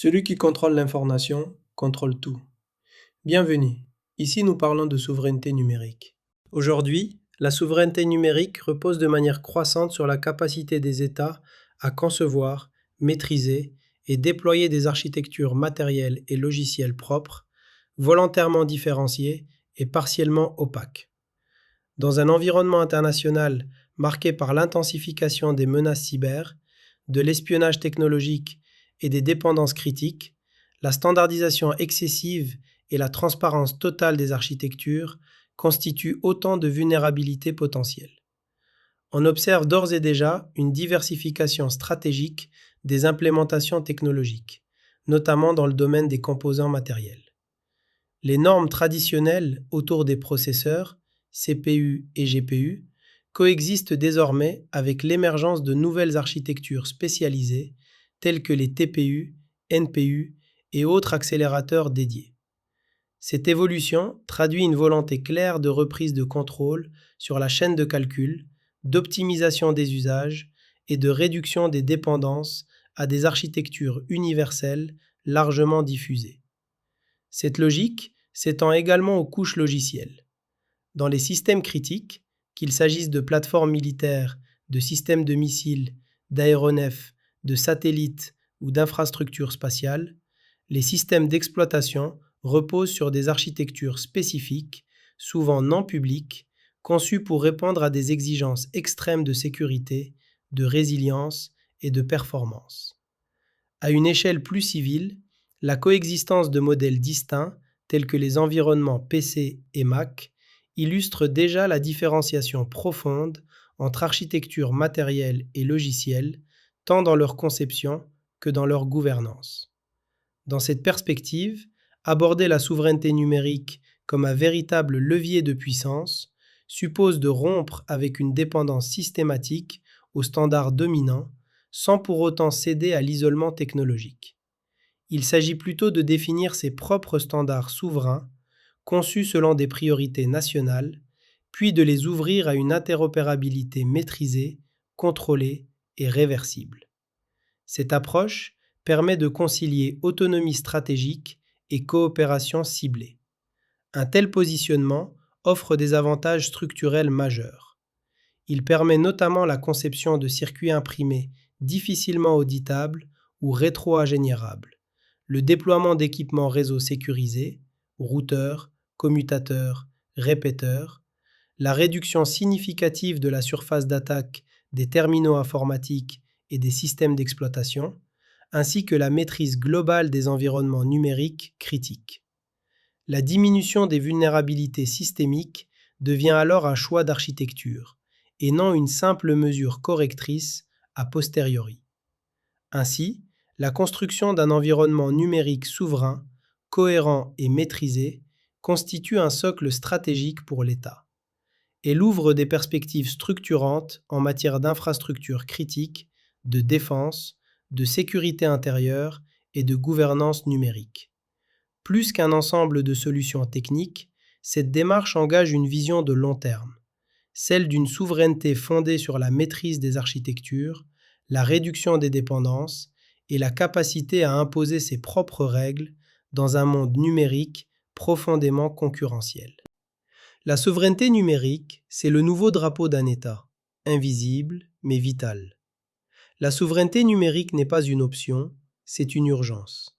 Celui qui contrôle l'information contrôle tout. Bienvenue. Ici, nous parlons de souveraineté numérique. Aujourd'hui, la souveraineté numérique repose de manière croissante sur la capacité des États à concevoir, maîtriser et déployer des architectures matérielles et logicielles propres, volontairement différenciées et partiellement opaques. Dans un environnement international marqué par l'intensification des menaces cyber, de l'espionnage technologique et des dépendances critiques, la standardisation excessive et la transparence totale des architectures constituent autant de vulnérabilités potentielles. On observe d'ores et déjà une diversification stratégique des implémentations technologiques, notamment dans le domaine des composants matériels. Les normes traditionnelles autour des processeurs, CPU et GPU, coexistent désormais avec l'émergence de nouvelles architectures spécialisées telles que les TPU, NPU et autres accélérateurs dédiés. Cette évolution traduit une volonté claire de reprise de contrôle sur la chaîne de calcul, d'optimisation des usages et de réduction des dépendances à des architectures universelles largement diffusées. Cette logique s'étend également aux couches logicielles. Dans les systèmes critiques, qu'il s'agisse de plateformes militaires, de systèmes de missiles, d'aéronefs, de satellites ou d'infrastructures spatiales, les systèmes d'exploitation reposent sur des architectures spécifiques, souvent non publiques, conçues pour répondre à des exigences extrêmes de sécurité, de résilience et de performance. À une échelle plus civile, la coexistence de modèles distincts, tels que les environnements PC et Mac, illustre déjà la différenciation profonde entre architecture matérielle et logicielle, tant dans leur conception que dans leur gouvernance. Dans cette perspective, aborder la souveraineté numérique comme un véritable levier de puissance suppose de rompre avec une dépendance systématique aux standards dominants, sans pour autant céder à l'isolement technologique. Il s'agit plutôt de définir ses propres standards souverains, conçus selon des priorités nationales, puis de les ouvrir à une interopérabilité maîtrisée, contrôlée et réversible. Cette approche permet de concilier autonomie stratégique et coopération ciblée. Un tel positionnement offre des avantages structurels majeurs. Il permet notamment la conception de circuits imprimés difficilement auditables ou rétro-ingénierables, le déploiement d'équipements réseau sécurisés, routeurs, commutateurs, répéteurs, la réduction significative de la surface d'attaque des terminaux informatiques et des systèmes d'exploitation, ainsi que la maîtrise globale des environnements numériques critiques. La diminution des vulnérabilités systémiques devient alors un choix d'architecture, et non une simple mesure correctrice a posteriori. Ainsi, la construction d'un environnement numérique souverain, cohérent et maîtrisé constitue un socle stratégique pour l'État. Elle ouvre des perspectives structurantes en matière d'infrastructures critiques, de défense, de sécurité intérieure et de gouvernance numérique. Plus qu'un ensemble de solutions techniques, cette démarche engage une vision de long terme, celle d'une souveraineté fondée sur la maîtrise des architectures, la réduction des dépendances et la capacité à imposer ses propres règles dans un monde numérique profondément concurrentiel. La souveraineté numérique, c'est le nouveau drapeau d'un État, invisible mais vital. La souveraineté numérique n'est pas une option, c'est une urgence.